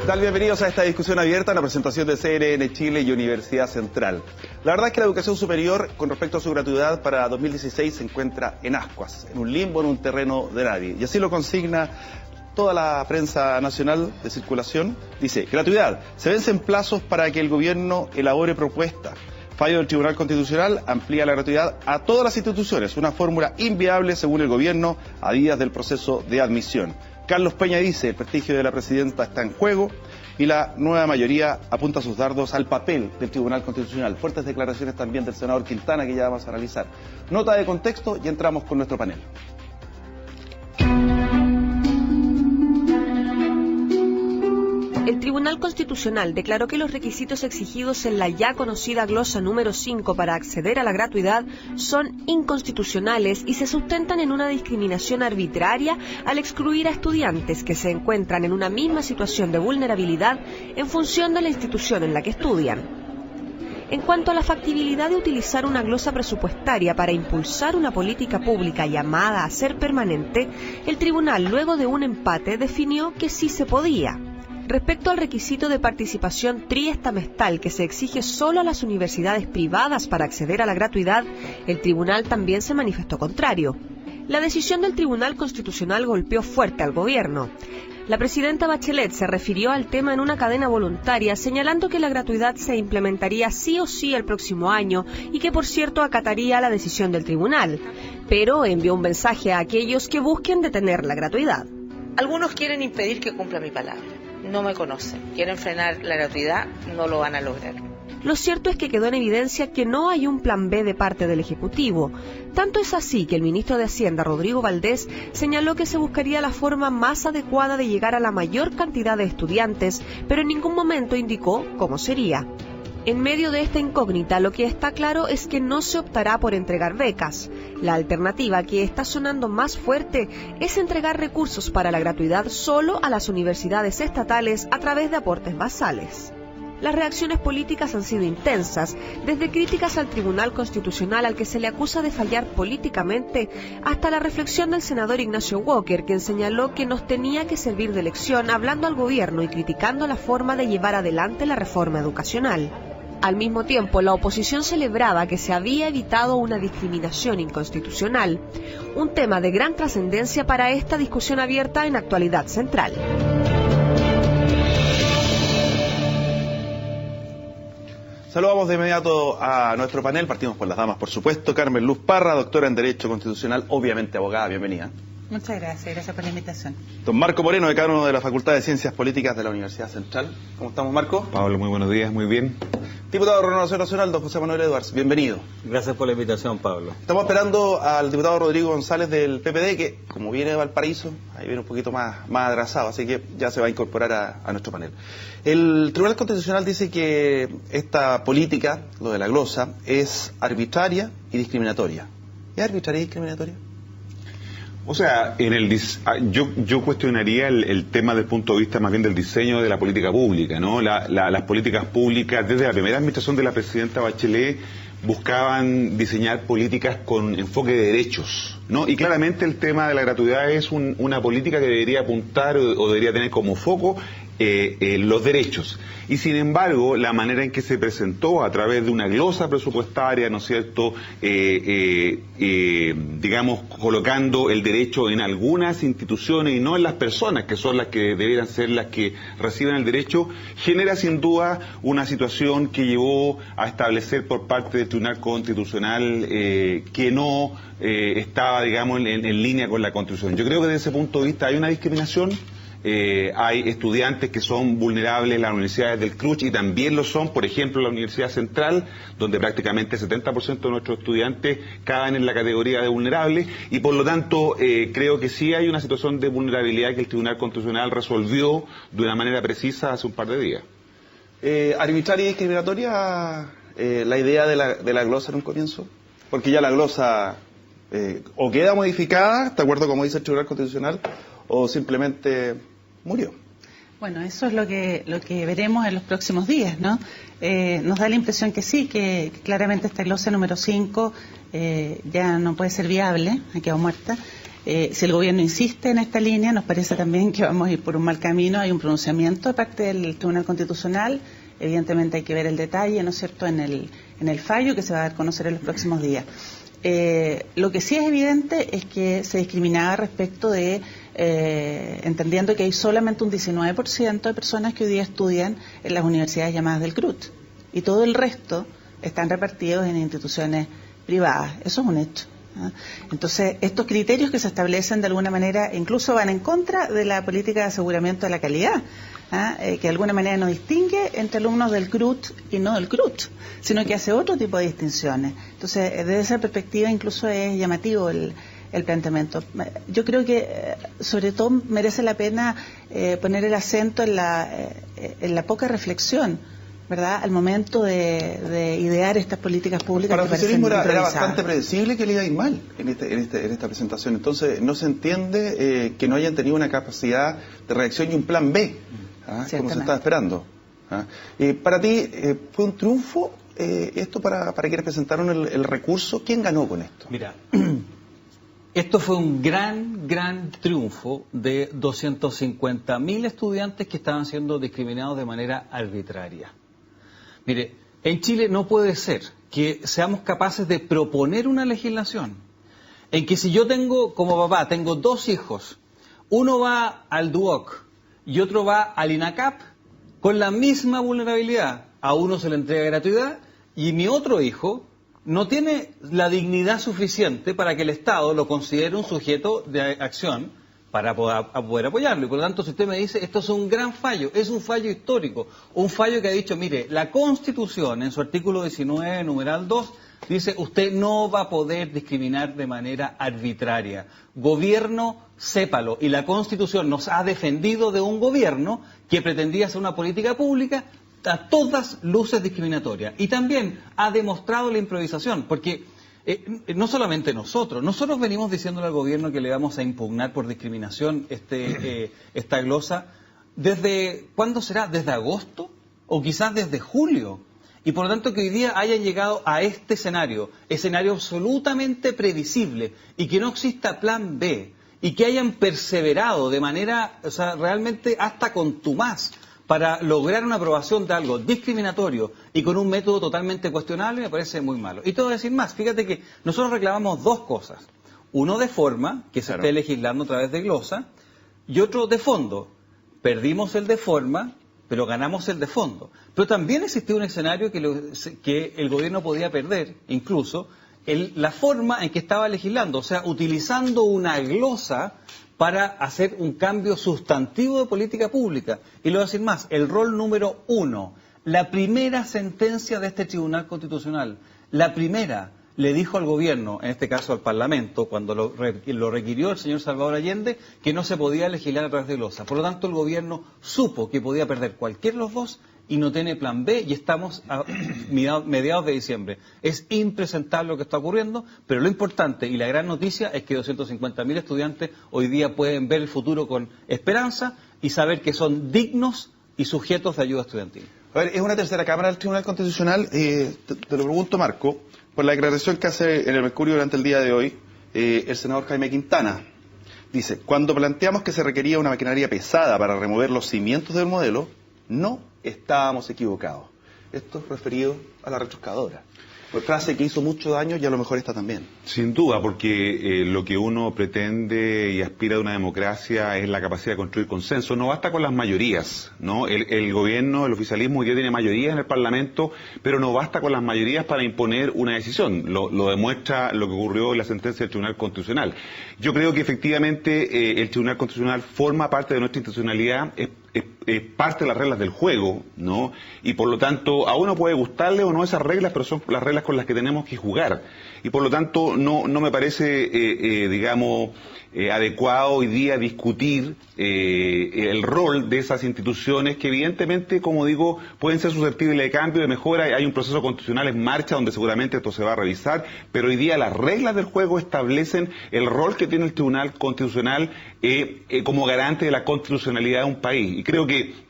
tal? Bienvenidos a esta discusión abierta, una presentación de CNN Chile y Universidad Central. La verdad es que la educación superior, con respecto a su gratuidad para 2016, se encuentra en ascuas, en un limbo, en un terreno de nadie. Y así lo consigna toda la prensa nacional de circulación. Dice, gratuidad, se vencen plazos para que el gobierno elabore propuesta. Fallo del Tribunal Constitucional amplía la gratuidad a todas las instituciones, una fórmula inviable según el gobierno a días del proceso de admisión. Carlos Peña dice, el prestigio de la presidenta está en juego y la nueva mayoría apunta sus dardos al papel del Tribunal Constitucional. Fuertes declaraciones también del senador Quintana que ya vamos a analizar. Nota de contexto y entramos con nuestro panel. El Tribunal Constitucional declaró que los requisitos exigidos en la ya conocida glosa número 5 para acceder a la gratuidad son inconstitucionales y se sustentan en una discriminación arbitraria al excluir a estudiantes que se encuentran en una misma situación de vulnerabilidad en función de la institución en la que estudian. En cuanto a la factibilidad de utilizar una glosa presupuestaria para impulsar una política pública llamada a ser permanente, el tribunal, luego de un empate, definió que sí se podía. Respecto al requisito de participación triestamestal que se exige solo a las universidades privadas para acceder a la gratuidad, el tribunal también se manifestó contrario. La decisión del Tribunal Constitucional golpeó fuerte al gobierno. La presidenta Bachelet se refirió al tema en una cadena voluntaria, señalando que la gratuidad se implementaría sí o sí el próximo año y que, por cierto, acataría la decisión del tribunal, pero envió un mensaje a aquellos que busquen detener la gratuidad. Algunos quieren impedir que cumpla mi palabra. No me conocen, quieren frenar la gratuidad, no lo van a lograr. Lo cierto es que quedó en evidencia que no hay un plan B de parte del Ejecutivo. Tanto es así que el ministro de Hacienda, Rodrigo Valdés, señaló que se buscaría la forma más adecuada de llegar a la mayor cantidad de estudiantes, pero en ningún momento indicó cómo sería. En medio de esta incógnita, lo que está claro es que no se optará por entregar becas. La alternativa que está sonando más fuerte es entregar recursos para la gratuidad solo a las universidades estatales a través de aportes basales. Las reacciones políticas han sido intensas, desde críticas al Tribunal Constitucional al que se le acusa de fallar políticamente, hasta la reflexión del senador Ignacio Walker, quien señaló que nos tenía que servir de lección hablando al gobierno y criticando la forma de llevar adelante la reforma educacional. Al mismo tiempo, la oposición celebraba que se había evitado una discriminación inconstitucional, un tema de gran trascendencia para esta discusión abierta en Actualidad Central. Saludamos de inmediato a nuestro panel, partimos por las damas, por supuesto. Carmen Luz Parra, doctora en Derecho Constitucional, obviamente abogada, bienvenida. Muchas gracias por la invitación. Don Marco Moreno, decano de la Facultad de Ciencias Políticas de la Universidad Central. ¿Cómo estamos, Marco? Pablo, muy buenos días, muy bien. Diputado de Renovación Nacional, don José Manuel Edwards, bienvenido. Gracias por la invitación, Pablo. Estamos esperando al diputado Rodrigo González del PPD, que como viene de Valparaíso, ahí viene un poquito más atrasado, así que ya se va a incorporar a nuestro panel. El Tribunal Constitucional dice que esta política, lo de la glosa, es arbitraria y discriminatoria. ¿Es arbitraria y discriminatoria? O sea, yo cuestionaría el tema desde el punto de vista más bien del diseño de la política pública, ¿no? Las políticas públicas, desde la primera administración de la presidenta Bachelet, buscaban diseñar políticas con enfoque de derechos, ¿no? Y claramente el tema de la gratuidad es una política que debería apuntar o debería tener como foco los derechos. Y sin embargo, la manera en que se presentó a través de una glosa presupuestaria, ¿no es cierto?, digamos, colocando el derecho en algunas instituciones y no en las personas, que son las que debieran ser las que reciben el derecho, genera sin duda una situación que llevó a establecer por parte del Tribunal Constitucional que no estaba, digamos, en línea con la Constitución. Yo creo que desde ese punto de vista hay una discriminación. Hay estudiantes que son vulnerables en las universidades del CRUCH y también lo son, por ejemplo, en la Universidad Central, donde prácticamente el 70% de nuestros estudiantes caen en la categoría de vulnerables y por lo tanto creo que sí hay una situación de vulnerabilidad que el Tribunal Constitucional resolvió de una manera precisa hace un par de días. ¿Arbitraria y discriminatoria la idea de la glosa en un comienzo? Porque ya la glosa o queda modificada, de acuerdo como dice el Tribunal Constitucional, o simplemente murió. Bueno, eso es lo que veremos en los próximos días, ¿no? Nos da la impresión que sí, que claramente esta glosa número 5 ya no puede ser viable, ha quedado muerta. Si el gobierno insiste en esta línea, nos parece también que vamos a ir por un mal camino. Hay un pronunciamiento de parte del Tribunal Constitucional. Evidentemente hay que ver el detalle, ¿no es cierto?, en el fallo que se va a dar a conocer en los próximos días. Lo que sí es evidente es que se discriminaba respecto de, entendiendo que hay solamente un 19% de personas que hoy día estudian en las universidades llamadas del CRUT, y todo el resto están repartidos en instituciones privadas. Eso es un hecho, ¿no? Entonces, estos criterios que se establecen de alguna manera incluso van en contra de la política de aseguramiento de la calidad, que de alguna manera no distingue entre alumnos del CRUT y no del CRUT, sino que hace otro tipo de distinciones. Entonces, desde esa perspectiva incluso es llamativo el planteamiento. Yo creo que sobre todo merece la pena poner el acento en la poca reflexión, ¿verdad?, al momento de idear estas políticas públicas. Para el oficialismo era bastante predecible que le iba a ir mal en esta presentación. Entonces, no se entiende que no hayan tenido una capacidad de reacción y un plan B, como se estaba esperando. Para ti, ¿fue un triunfo esto para quienes presentaron el recurso? ¿Quién ganó con esto? Mira, esto fue un gran triunfo de 250.000 estudiantes que estaban siendo discriminados de manera arbitraria. Mire, en Chile no puede ser que seamos capaces de proponer una legislación en que si yo tengo, como papá, tengo 2 hijos, uno va al DUOC y otro va al INACAP, con la misma vulnerabilidad, a uno se le entrega gratuidad y mi otro hijo no tiene la dignidad suficiente para que el Estado lo considere un sujeto de acción para poder apoyarlo. Y por lo tanto, si usted me dice, esto es un gran fallo, es un fallo histórico, un fallo que ha dicho, mire, la Constitución en su artículo 19, numeral 2, dice, usted no va a poder discriminar de manera arbitraria. Gobierno, sépalo. Y la Constitución nos ha defendido de un gobierno que pretendía hacer una política pública a todas luces discriminatoria. Y también ha demostrado la improvisación, porque no solamente nosotros venimos diciéndole al gobierno que le vamos a impugnar por discriminación esta glosa, ¿desde cuándo será? ¿Desde agosto? ¿O quizás desde julio? Y por lo tanto que hoy día hayan llegado a este escenario absolutamente previsible, y que no exista plan B, y que hayan perseverado de manera, realmente hasta contumaz, para lograr una aprobación de algo discriminatorio y con un método totalmente cuestionable, me parece muy malo. Y te voy a decir más, fíjate que nosotros reclamamos 2 cosas. Uno de forma, que se esté legislando a través de glosa, y otro de fondo. Perdimos el de forma, pero ganamos el de fondo. Pero también existía un escenario que el gobierno podía perder, incluso, la forma en que estaba legislando, o sea, utilizando una glosa para hacer un cambio sustantivo de política pública. Y lo voy a decir más, el rol número 1, la primera sentencia de este Tribunal Constitucional, la primera, le dijo al gobierno, en este caso al Parlamento, cuando lo requirió el señor Salvador Allende, que no se podía legislar a través de glosa. Por lo tanto, el gobierno supo que podía perder cualquiera de los dos y no tiene plan B, y estamos a mediados de diciembre. Es impresentable lo que está ocurriendo, pero lo importante y la gran noticia es que 250.000 estudiantes hoy día pueden ver el futuro con esperanza y saber que son dignos y sujetos de ayuda estudiantil. A ver, es una tercera cámara del Tribunal Constitucional. Te lo pregunto, Marco, por la declaración que hace en el Mercurio durante el día de hoy el senador Jaime Quintana. Dice, cuando planteamos que se requería una maquinaria pesada para remover los cimientos del modelo, no estábamos equivocados. Esto es referido a la retroscadora. Pues frase que hizo mucho daño y a lo mejor esta también. Sin duda, porque lo que uno pretende y aspira de una democracia es la capacidad de construir consenso. No basta con las mayorías, ¿no? El gobierno, el oficialismo ya tiene mayorías en el Parlamento, pero no basta con las mayorías para imponer una decisión. Lo demuestra lo que ocurrió en la sentencia del Tribunal Constitucional. Yo creo que efectivamente el Tribunal Constitucional forma parte de nuestra institucionalidad, es parte de las reglas del juego, ¿no? Y por lo tanto, a uno puede gustarle o no esas reglas, pero son las reglas con las que tenemos que jugar. Y por lo tanto, no me parece, adecuado hoy día discutir el rol de esas instituciones que evidentemente, como digo, pueden ser susceptibles de cambio, de mejora. Hay un proceso constitucional en marcha donde seguramente esto se va a revisar, pero hoy día las reglas del juego establecen el rol que tiene el Tribunal Constitucional como garante de la constitucionalidad de un país. Y creo que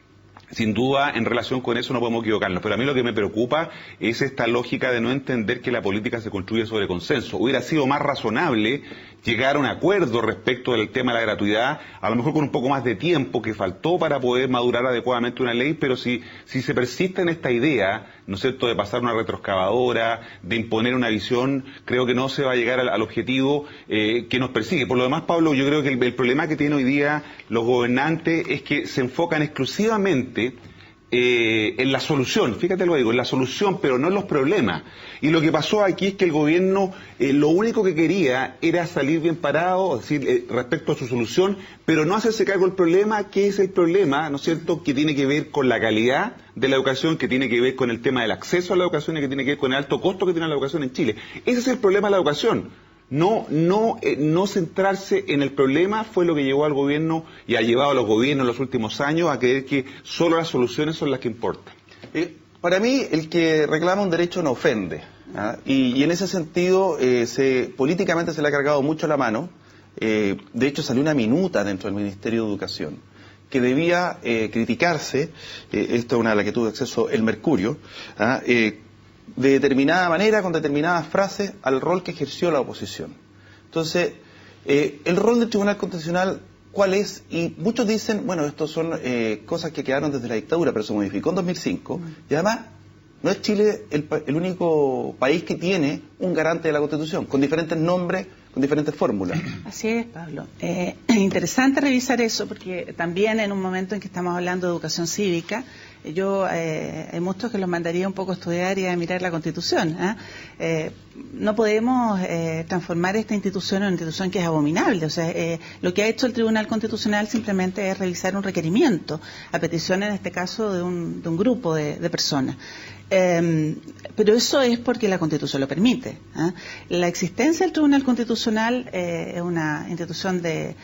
sin duda, en relación con eso no podemos equivocarnos, pero a mí lo que me preocupa es esta lógica de no entender que la política se construye sobre consenso. Hubiera sido más razonable llegar a un acuerdo respecto del tema de la gratuidad, a lo mejor con un poco más de tiempo que faltó para poder madurar adecuadamente una ley, pero si se persiste en esta idea, ¿no es cierto?, de pasar una retroexcavadora, de imponer una visión, creo que no se va a llegar al objetivo que nos persigue. Por lo demás, Pablo, yo creo que el problema que tienen hoy día los gobernantes es que se enfocan exclusivamente en la solución, fíjate lo digo, en la solución, pero no en los problemas. Y lo que pasó aquí es que el gobierno lo único que quería era salir bien parado, es decir, respecto a su solución, pero no hacerse cargo del problema, que es el problema, ¿no es cierto?, que tiene que ver con la calidad de la educación, que tiene que ver con el tema del acceso a la educación y que tiene que ver con el alto costo que tiene la educación en Chile. Ese es el problema de la educación. No centrarse en el problema fue lo que llevó al gobierno y ha llevado a los gobiernos en los últimos años a creer que solo las soluciones son las que importan. Para mí, el que reclama un derecho no ofende, ¿ah? Y en ese sentido, políticamente se le ha cargado mucho la mano. De hecho, salió una minuta dentro del Ministerio de Educación que debía criticarse, esto es una a la que tuvo acceso el Mercurio, ¿ah? De determinada manera, con determinadas frases, al rol que ejerció la oposición. Entonces, el rol del Tribunal Constitucional, ¿cuál es? Y muchos dicen, bueno, estos son cosas que quedaron desde la dictadura, pero se modificó en 2005, y además no es Chile el único país que tiene un garante de la Constitución, con diferentes nombres, con diferentes fórmulas. Así es, Pablo. Es interesante revisar eso, porque también en un momento en que estamos hablando de educación cívica, hay muchos que los mandaría un poco a estudiar y a mirar la Constitución. No podemos transformar esta institución en una institución que es abominable. O sea, lo que ha hecho el Tribunal Constitucional simplemente es revisar un requerimiento, a petición en este caso de un grupo de personas. Pero eso es porque la Constitución lo permite. La existencia del Tribunal Constitucional es una institución de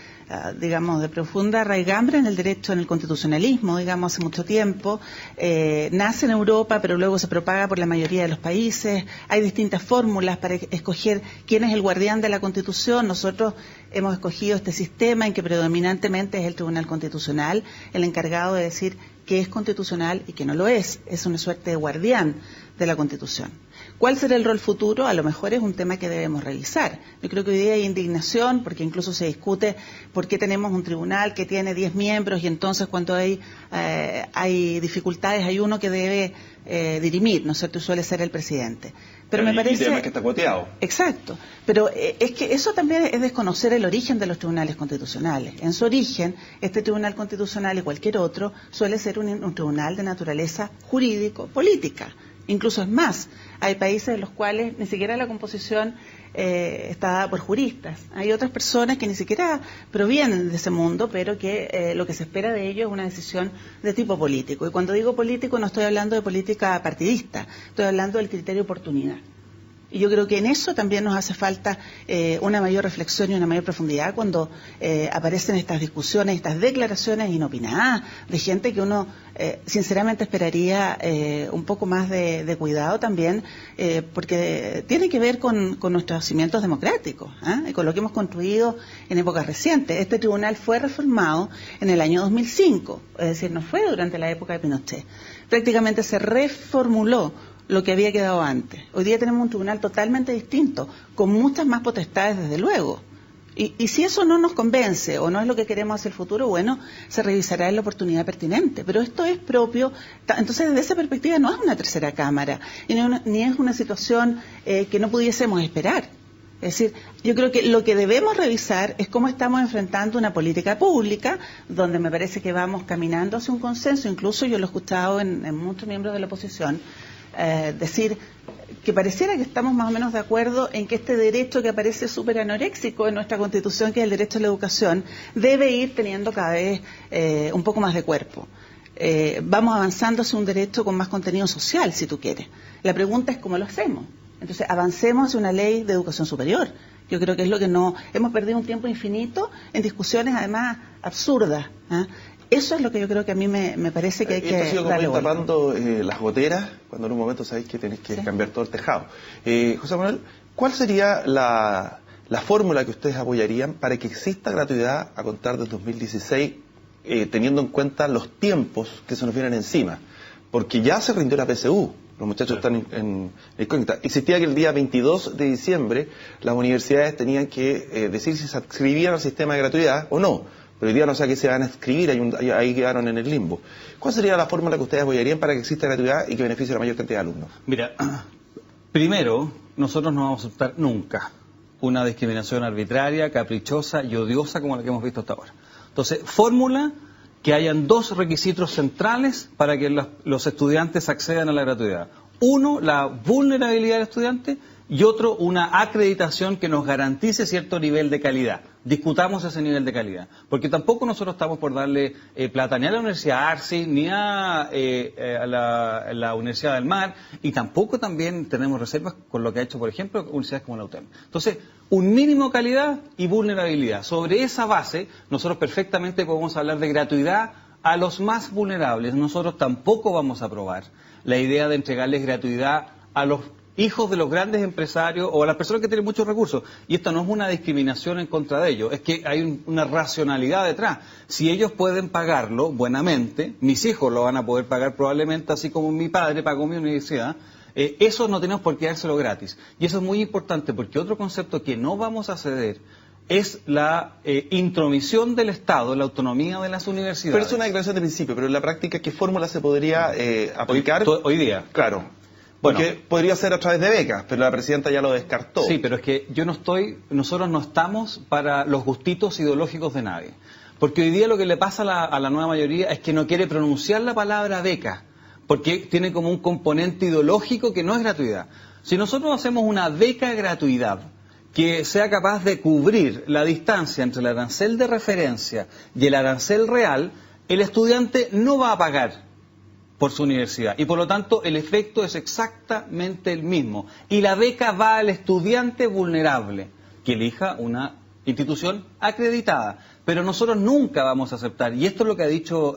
profunda raigambre en el derecho, en el constitucionalismo, digamos, hace mucho tiempo. Nace en Europa, pero luego se propaga por la mayoría de los países. Hay distintas fórmulas para escoger quién es el guardián de la Constitución. Nosotros hemos escogido este sistema en que predominantemente es el Tribunal Constitucional el encargado de decir qué es constitucional y qué no lo es. Es una suerte de guardián de la Constitución. ¿Cuál será el rol futuro? A lo mejor es un tema que debemos revisar. Yo creo que hoy día hay indignación, porque incluso se discute por qué tenemos un tribunal que tiene 10 miembros y entonces cuando hay dificultades hay uno que debe dirimir, ¿no es cierto? Y suele ser el presidente. Pero me parece... Y además que está cuoteado. Exacto. Pero es que eso también es desconocer el origen de los tribunales constitucionales. En su origen, este Tribunal Constitucional y cualquier otro suele ser un tribunal de naturaleza jurídico-política. Incluso es más, hay países en los cuales ni siquiera la composición está dada por juristas. Hay otras personas que ni siquiera provienen de ese mundo, pero que lo que se espera de ellos es una decisión de tipo político. Y cuando digo político no estoy hablando de política partidista, estoy hablando del criterio de oportunidad. Y yo creo que en eso también nos hace falta una mayor reflexión y una mayor profundidad cuando aparecen estas discusiones, estas declaraciones inopinadas de gente que uno sinceramente esperaría un poco más de cuidado también, porque tiene que ver con nuestros cimientos democráticos, y con lo que hemos construido en épocas recientes. Este tribunal fue reformado en el año 2005, es decir, no fue durante la época de Pinochet. Prácticamente se reformuló lo que había quedado antes. Hoy día tenemos un tribunal totalmente distinto, con muchas más potestades, desde luego. Y si eso no nos convence o no es lo que queremos hacia el futuro, bueno, se revisará en la oportunidad pertinente. Pero esto es propio, entonces desde esa perspectiva no es una tercera cámara, ni es una situación que no pudiésemos esperar. Es decir, yo creo que lo que debemos revisar es cómo estamos enfrentando una política pública, donde me parece que vamos caminando hacia un consenso. Incluso yo lo he escuchado en muchos miembros de la oposición, decir que pareciera que estamos más o menos de acuerdo en que este derecho que aparece súper anoréxico en nuestra Constitución, que es el derecho a la educación, debe ir teniendo cada vez un poco más de cuerpo. Vamos avanzando hacia un derecho con más contenido social, si tú quieres. La pregunta es cómo lo hacemos. Entonces, avancemos hacia una ley de educación superior. Yo creo que es lo que no... Hemos perdido un tiempo infinito en discusiones, además, absurdas. Eso es lo que yo creo que a mí me parece que hay que... Esto ha sido como ir tapando las goteras, cuando en un momento sabéis que tenéis que cambiar todo el tejado. José Manuel, ¿cuál sería la la fórmula que ustedes apoyarían para que exista gratuidad a contar del 2016, teniendo en cuenta los tiempos que se nos vienen encima. Porque ya se rindió la PSU, los muchachos están en incógnita. Existía que el día 22 de diciembre las universidades tenían que decir si se adscribían al sistema de gratuidad o no. Pero hoy día no sé a qué se van a inscribir, ahí quedaron en el limbo. ¿Cuál sería la fórmula que ustedes apoyarían para que exista gratuidad y que beneficie a la mayor cantidad de alumnos? Mira, primero, nosotros no vamos a aceptar nunca una discriminación arbitraria, caprichosa y odiosa como la que hemos visto hasta ahora. Entonces, fórmula que hayan dos requisitos centrales para que los estudiantes accedan a la gratuidad. Uno, la vulnerabilidad del estudiante, y otro, una acreditación que nos garantice cierto nivel de calidad. Discutamos ese nivel de calidad, porque tampoco nosotros estamos por darle plata ni a la Universidad Arcis, ni a la Universidad del Mar, y tampoco también tenemos reservas con lo que ha hecho, por ejemplo, universidades como la UTEM. Entonces, un mínimo calidad y vulnerabilidad. Sobre esa base, nosotros perfectamente podemos hablar de gratuidad a los más vulnerables. Nosotros tampoco vamos a aprobar la idea de entregarles gratuidad a los hijos de los grandes empresarios o a las personas que tienen muchos recursos. Y esto no es una discriminación en contra de ellos, es que hay una racionalidad detrás. Si ellos pueden pagarlo buenamente, mis hijos lo van a poder pagar probablemente, así como mi padre pagó mi universidad, eso no tenemos por qué dárselo gratis. Y eso es muy importante, porque otro concepto que no vamos a ceder es la intromisión del Estado, la autonomía de las universidades. Pero es una declaración de principio, pero en la práctica, ¿qué fórmula se podría aplicar? Hoy día. Claro. Porque bueno, podría ser a través de becas, pero la presidenta ya lo descartó. Sí, pero es que nosotros no estamos para los gustitos ideológicos de nadie. Porque hoy día lo que le pasa a la nueva mayoría es que no quiere pronunciar la palabra beca, porque tiene como un componente ideológico que no es gratuidad. Si nosotros hacemos una beca de gratuidad que sea capaz de cubrir la distancia entre el arancel de referencia y el arancel real, el estudiante no va a pagar por su universidad, y por lo tanto el efecto es exactamente el mismo, y la beca va al estudiante vulnerable que elija una institución acreditada, pero nosotros nunca vamos a aceptar, y esto es lo que ha dicho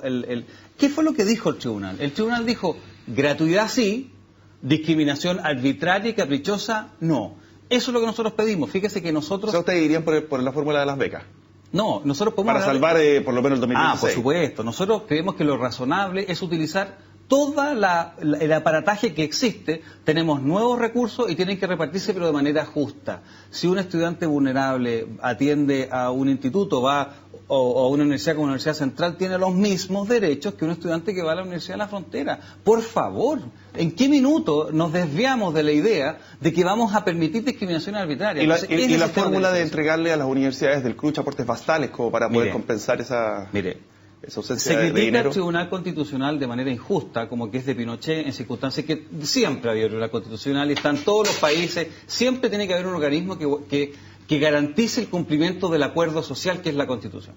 ¿qué fue lo que dijo el tribunal? El tribunal dijo, gratuidad sí, discriminación arbitraria y caprichosa no. Eso es lo que nosotros pedimos. Fíjese que nosotros... O sea, ¿ustedes irían por la fórmula de las becas? No, nosotros podemos... Para salvar por lo menos el 2016. Por supuesto. Nosotros creemos que lo razonable es utilizar toda el aparataje que existe. Tenemos nuevos recursos y tienen que repartirse, pero de manera justa. Si un estudiante vulnerable atiende a un instituto, va o a una universidad como la Universidad Central, tiene los mismos derechos que un estudiante que va a la Universidad de la Frontera. Por favor, ¿en qué minuto nos desviamos de la idea de que vamos a permitir discriminación arbitraria? Y la fórmula de entregarle a las universidades del CRUCH aportes bastales como para poder compensar esa ausencia de dinero. Se critica al Tribunal Constitucional de manera injusta, como que es de Pinochet, en circunstancias que siempre ha habido Tribunal Constitucional y están todos los países, siempre tiene que haber un organismo que garantice el cumplimiento del acuerdo social que es la Constitución.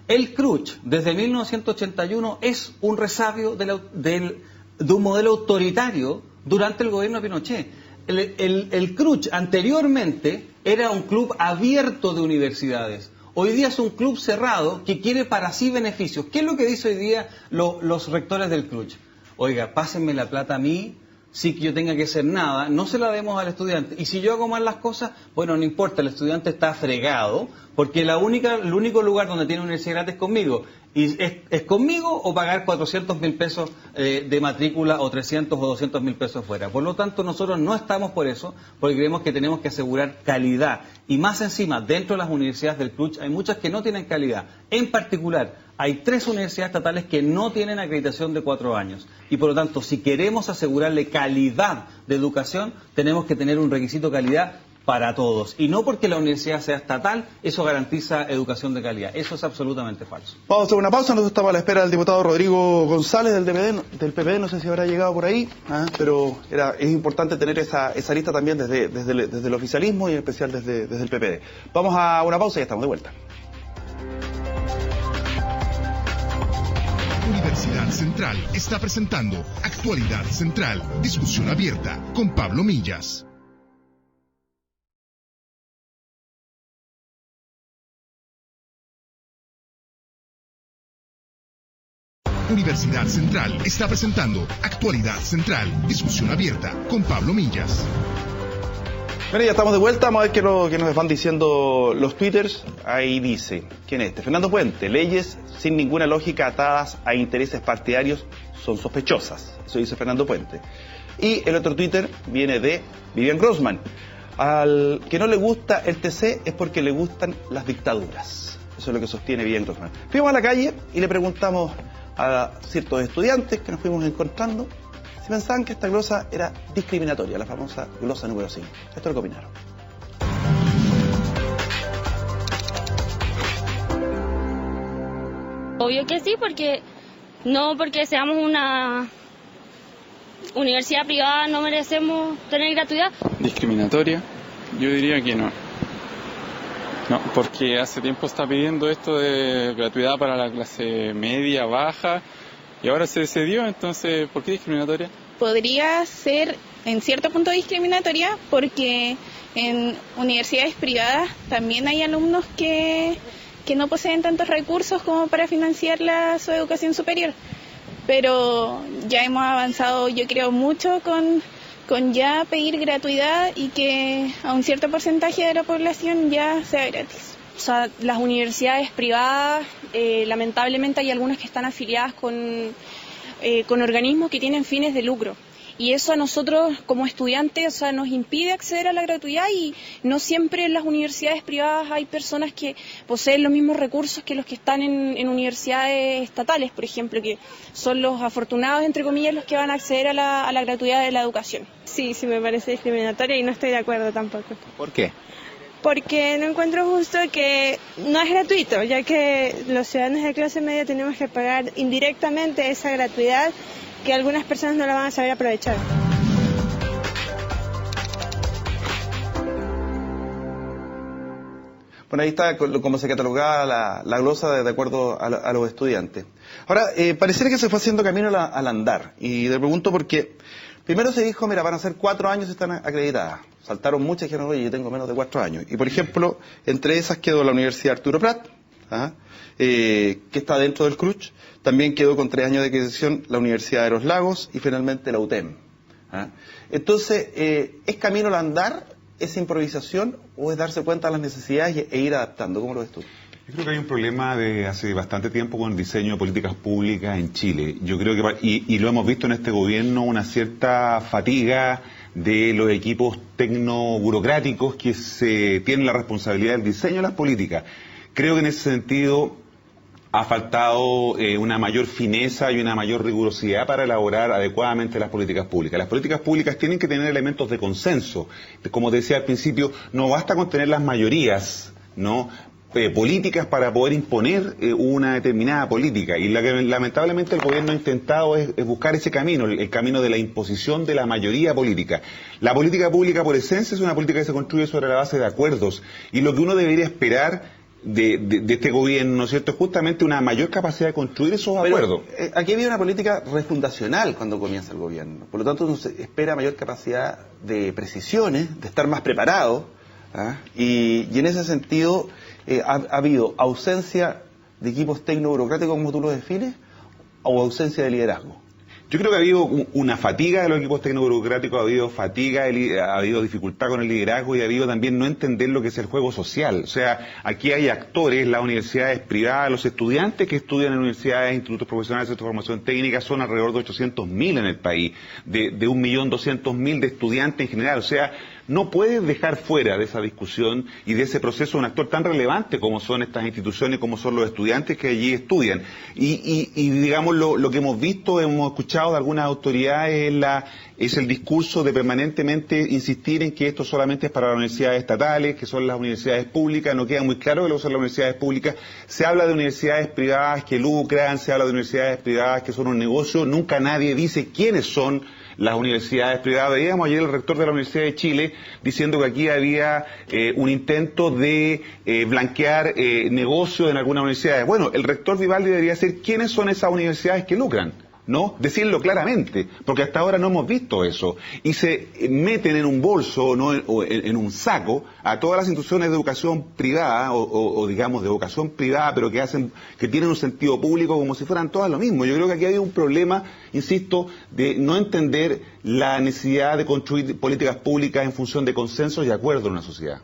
El CRUCH, desde 1981, es un resabio de un modelo autoritario durante el gobierno de Pinochet. El CRUCH anteriormente era un club abierto de universidades. Hoy día es un club cerrado que quiere para sí beneficios. ¿Qué es lo que dice hoy día los rectores del CRUCH? Oiga, pásenme la plata a mí, sin que yo tenga que hacer nada, no se la demos al estudiante. Y si yo hago mal las cosas, bueno, no importa, el estudiante está fregado, porque el único lugar donde tiene universidad gratis es conmigo. Y es conmigo o pagar 400.000 pesos de matrícula o 300 o 200.000 pesos fuera. Por lo tanto, nosotros no estamos por eso, porque creemos que tenemos que asegurar calidad. Y más encima, dentro de las universidades del CRUCH hay muchas que no tienen calidad. En particular, hay 3 universidades estatales que no tienen acreditación de 4 años. Y por lo tanto, si queremos asegurarle calidad de educación, tenemos que tener un requisito de calidad para todos. Y no porque la universidad sea estatal, eso garantiza educación de calidad. Eso es absolutamente falso. Vamos a hacer una pausa. Nosotros estamos a la espera del diputado Rodrigo González del PPD. No sé si habrá llegado por ahí, pero es importante tener esa lista también desde el oficialismo y en especial desde el PPD. Vamos a una pausa y ya estamos de vuelta. Universidad Central está presentando Actualidad Central, discusión abierta con Pablo Millas. Universidad Central está presentando Actualidad Central, discusión abierta con Pablo Millas. Bueno, ya estamos de vuelta, vamos a ver qué nos van diciendo los twitters. Ahí dice, ¿quién es este? Fernando Puente, leyes sin ninguna lógica atadas a intereses partidarios son sospechosas. Eso dice Fernando Puente. Y el otro Twitter viene de Vivian Grossman. Al que no le gusta el TC es porque le gustan las dictaduras. Eso es lo que sostiene Vivian Grossman. Fuimos a la calle y le preguntamos a ciertos estudiantes que nos fuimos encontrando si pensaban que esta glosa era discriminatoria, la famosa glosa número 5. Esto es lo que opinaron. Obvio que sí, porque no porque seamos una universidad privada no merecemos tener gratuidad. Discriminatoria, yo diría que no. No, porque hace tiempo está pidiendo esto de gratuidad para la clase media, baja, y ahora se cedió, entonces, ¿por qué discriminatoria? Podría ser en cierto punto discriminatoria porque en universidades privadas también hay alumnos que no poseen tantos recursos como para financiar su educación superior. Pero ya hemos avanzado, yo creo, mucho con ya pedir gratuidad y que a un cierto porcentaje de la población ya sea gratis. O sea, las universidades privadas, lamentablemente hay algunas que están afiliadas con organismos que tienen fines de lucro. Y eso a nosotros como estudiantes, o sea, nos impide acceder a la gratuidad y no siempre en las universidades privadas hay personas que poseen los mismos recursos que los que están en universidades estatales, por ejemplo, que son los afortunados, entre comillas, los que van a acceder a la gratuidad de la educación. Sí, me parece discriminatoria y no estoy de acuerdo tampoco. ¿Por qué? Porque no encuentro justo que no es gratuito, ya que los ciudadanos de clase media tenemos que pagar indirectamente esa gratuidad que algunas personas no la van a saber aprovechar. Bueno, ahí está cómo se catalogaba la glosa de acuerdo a los estudiantes. Ahora, pareciera que se fue haciendo camino al andar. Y le pregunto por qué. Primero se dijo, mira, van a ser 4 años y están acreditadas. Saltaron muchas y dijeron, oye, yo tengo menos de 4 años. Y por ejemplo, entre esas quedó la Universidad Arturo Prat, que está dentro del CRUCH. También quedó con 3 años de acreditación la Universidad de los Lagos y finalmente la UTEM. Entonces, ¿es camino al andar esa improvisación o es darse cuenta de las necesidades e ir adaptando? ¿Cómo lo ves tú? Yo creo que hay un problema de hace bastante tiempo con el diseño de políticas públicas en Chile. Yo creo que, y lo hemos visto en este gobierno, una cierta fatiga de los equipos tecnoburocráticos que se tienen la responsabilidad del diseño de las políticas. Creo que en ese sentido ha faltado una mayor fineza y una mayor rigurosidad para elaborar adecuadamente las políticas públicas. Las políticas públicas tienen que tener elementos de consenso. Como decía al principio, no basta con tener las mayorías, ¿no?, políticas para poder imponer una determinada política. Y lamentablemente el gobierno ha intentado es buscar ese camino, el camino de la imposición de la mayoría política. La política pública por esencia es una política que se construye sobre la base de acuerdos. Y lo que uno debería esperar de este gobierno, ¿no es cierto?, es justamente una mayor capacidad de construir esos acuerdos. Aquí había una política refundacional cuando comienza el gobierno. Por lo tanto, uno se espera mayor capacidad de precisiones, de estar más preparado. Y en ese sentido, ¿ha habido ausencia de equipos tecnoburocráticos como tú lo defines o ausencia de liderazgo? Yo creo que ha habido una fatiga de los equipos tecnoburocráticos, ha habido fatiga, ha habido dificultad con el liderazgo y ha habido también no entender lo que es el juego social. O sea, aquí hay actores, las universidades privadas, los estudiantes que estudian en universidades, institutos profesionales, centros de formación técnica, son alrededor de 800.000 en el país, de 1.200.000 de estudiantes en general. O sea, no puedes dejar fuera de esa discusión y de ese proceso un actor tan relevante como son estas instituciones, como son los estudiantes que allí estudian. Y digamos, lo que hemos visto, hemos escuchado de algunas autoridades es el discurso de permanentemente insistir en que esto solamente es para las universidades estatales, que son las universidades públicas. No queda muy claro que lo son las universidades públicas. Se habla de universidades privadas que lucran, se habla de universidades privadas que son un negocio. Nunca nadie dice quiénes son las universidades privadas. Veíamos ayer el rector de la Universidad de Chile diciendo que aquí había un intento de blanquear negocios en algunas universidades. Bueno, el rector Vivaldi debería decir quiénes son esas universidades que lucran. ¿no? Decirlo claramente, porque hasta ahora no hemos visto eso. Y se meten en un bolso, ¿no? o en un saco a todas las instituciones de educación privada, o digamos de educación privada, pero que tienen un sentido público como si fueran todas lo mismo. Yo creo que aquí hay un problema, insisto, de no entender la necesidad de construir políticas públicas en función de consensos y acuerdos en una sociedad.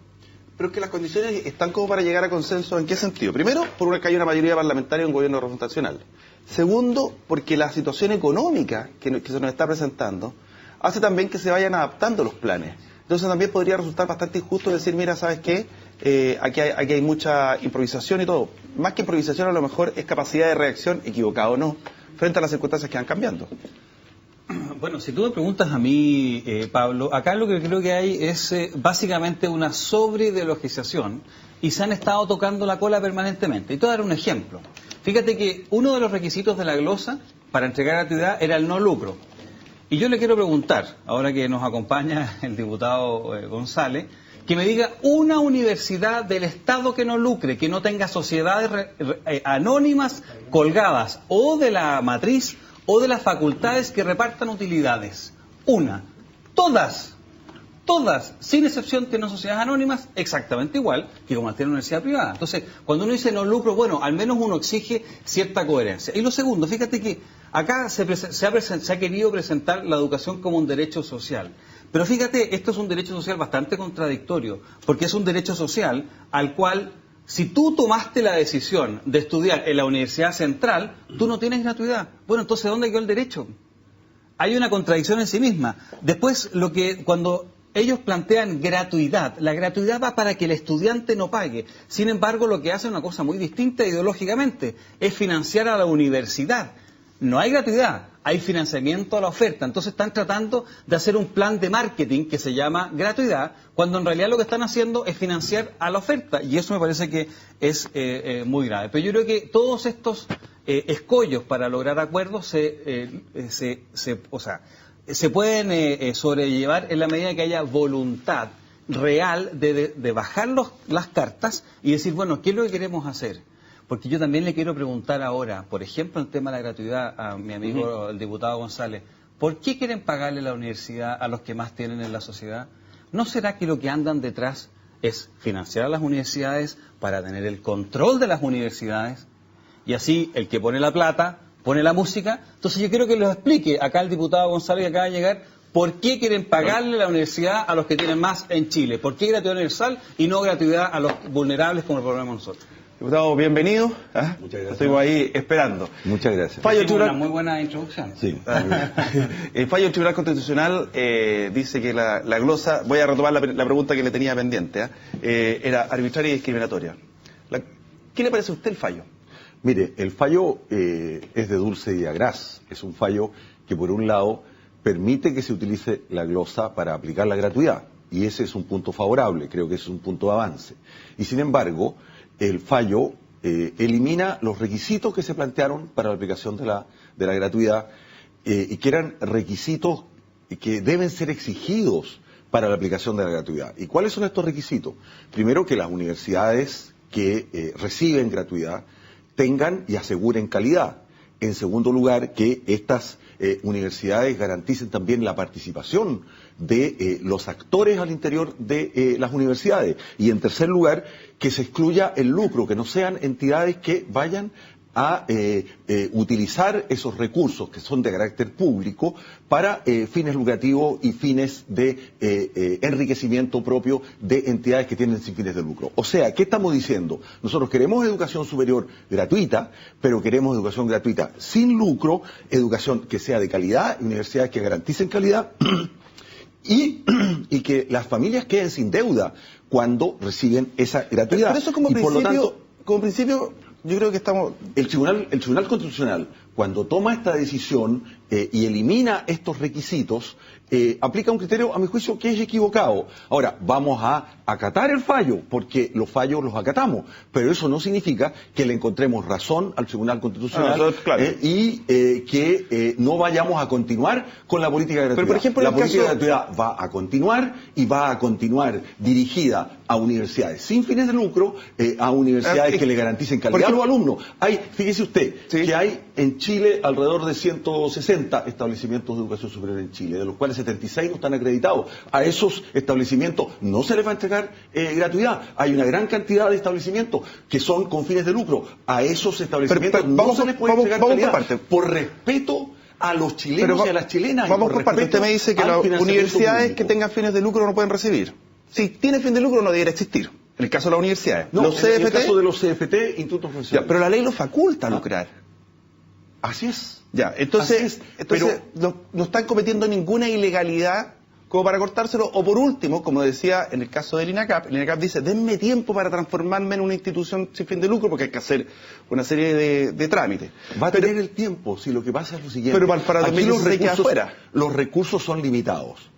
Pero es que las condiciones están como para llegar a consenso. ¿En qué sentido? Primero, porque hay una mayoría parlamentaria en un gobierno representacional. Segundo, porque la situación económica que se nos está presentando hace también que se vayan adaptando los planes. Entonces también podría resultar bastante injusto decir, mira, ¿sabes qué? Aquí hay mucha improvisación y todo. Más que improvisación, a lo mejor es capacidad de reacción, equivocado o no, frente a las circunstancias que van cambiando. Bueno, si tú me preguntas a mí, Pablo, acá lo que creo que hay es básicamente una sobreideologización y se han estado tocando la cola permanentemente. Y te voy a dar un ejemplo. Fíjate que uno de los requisitos de la glosa para entregar gratuidad era el no lucro. Y yo le quiero preguntar, ahora que nos acompaña el diputado González, que me diga una universidad del Estado que no lucre, que no tenga sociedades anónimas colgadas o de la matriz o de las facultades que repartan utilidades. Una. Todas, sin excepción, tienen sociedades anónimas exactamente igual que como las tiene una universidad privada. Entonces, cuando uno dice no lucro, bueno, al menos uno exige cierta coherencia. Y lo segundo, fíjate que acá se ha querido presentar la educación como un derecho social. Pero fíjate, esto es un derecho social bastante contradictorio, porque es un derecho social al cual, si tú tomaste la decisión de estudiar en la Universidad Central, tú no tienes gratuidad. Bueno, entonces, ¿dónde quedó el derecho? Hay una contradicción en sí misma. Después, cuando ellos plantean gratuidad, la gratuidad va para que el estudiante no pague. Sin embargo, lo que hace es una cosa muy distinta ideológicamente, es financiar a la universidad. No hay gratuidad, hay financiamiento a la oferta. Entonces están tratando de hacer un plan de marketing que se llama gratuidad, cuando en realidad lo que están haciendo es financiar a la oferta. Y eso me parece que es muy grave. Pero yo creo que todos estos escollos para lograr acuerdos se pueden sobrellevar en la medida que haya voluntad real de bajar las cartas y decir, bueno, ¿qué es lo que queremos hacer? Porque yo también le quiero preguntar ahora, por ejemplo, en el tema de la gratuidad a mi amigo el diputado González, ¿por qué quieren pagarle la universidad a los que más tienen en la sociedad? ¿No será que lo que andan detrás es financiar a las universidades para tener el control de las universidades? Y así el que pone la plata, pone la música. Entonces yo quiero que lo explique acá el diputado González que acaba de llegar, ¿por qué quieren pagarle la universidad a los que tienen más en Chile? ¿Por qué gratuidad universal y no gratuidad a los vulnerables como lo proponemos nosotros? Diputado, bienvenido. Muchas gracias. Estuvimos ahí esperando. Muchas gracias. Una muy buena introducción. Sí. El fallo del Tribunal Constitucional dice que la glosa, voy a retomar la pregunta que le tenía pendiente, era arbitraria y discriminatoria. ¿Qué le parece a usted el fallo? Mire, el fallo es de dulce y agraz. Es un fallo que, por un lado, permite que se utilice la glosa para aplicar la gratuidad. Y ese es un punto favorable, creo que es un punto de avance. Y sin embargo, el fallo elimina los requisitos que se plantearon para la aplicación de la gratuidad y que eran requisitos que deben ser exigidos para la aplicación de la gratuidad. ¿Y cuáles son estos requisitos? Primero, que las universidades que reciben gratuidad tengan y aseguren calidad. En segundo lugar, que estas universidades garanticen también la participación de los actores al interior de las universidades. Y en tercer lugar, que se excluya el lucro, que no sean entidades que vayan a utilizar esos recursos que son de carácter público para fines lucrativos y fines de enriquecimiento propio de entidades que tienen sin fines de lucro. O sea, ¿qué estamos diciendo? Nosotros queremos educación superior gratuita, pero queremos educación gratuita sin lucro, educación que sea de calidad, universidades que garanticen calidad y que las familias queden sin deuda cuando reciben esa gratuidad. Pero eso como y principio, por lo tanto, como principio, yo creo que estamos... El Tribunal Constitucional, cuando toma esta decisión y elimina estos requisitos, aplica un criterio, a mi juicio, que es equivocado. Ahora, vamos a acatar el fallo, porque los fallos los acatamos, pero eso no significa que le encontremos razón al Tribunal Constitucional claro. Y que no vayamos a continuar con la política de gratuidad. Pero, por ejemplo, la política de gratuidad va a continuar y va a continuar dirigida a universidades sin fines de lucro, a universidades que le garanticen calidad a los alumnos. Fíjese usted, que hay en Chile Chile alrededor de 160 establecimientos de educación superior en Chile, de los cuales 76 no están acreditados. A esos establecimientos no se les va a entregar gratuidad. Hay una gran cantidad de establecimientos que son con fines de lucro. A esos establecimientos no se les puede entregar gratuidad por respeto a los chilenos y a las chilenas. Vamos por parte. Usted me dice que las universidades que tengan fines de lucro no pueden recibir. Si tiene fin de lucro no debería existir. En el caso de las universidades. No, los CFT, en el caso de los CFT, institutos funcionales. Pero la ley lo faculta a lucrar. Así es. Ya, entonces no están cometiendo ninguna ilegalidad como para cortárselo. O por último, como decía en el caso del INACAP, el INACAP dice, denme tiempo para transformarme en una institución sin fin de lucro porque hay que hacer una serie de trámites. Va a tener el tiempo, si lo que pasa es lo siguiente. Pero para 2016 los recursos son limitados.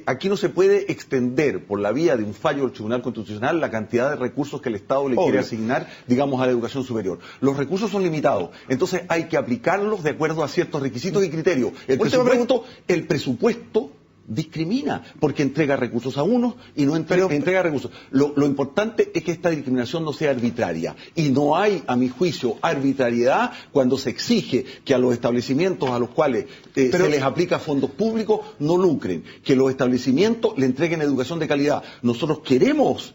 Aquí no se puede extender por la vía de un fallo del Tribunal Constitucional la cantidad de recursos que el Estado le quiere asignar, digamos, a la educación superior. Los recursos son limitados, entonces hay que aplicarlos de acuerdo a ciertos requisitos y criterios. El presupuesto discrimina, porque entrega recursos a unos y no entrega recursos. Lo importante es que esta discriminación no sea arbitraria, y no hay, a mi juicio, arbitrariedad cuando se exige que a los establecimientos a los cuales se les aplica fondos públicos no lucren, que los establecimientos le entreguen educación de calidad. Nosotros queremos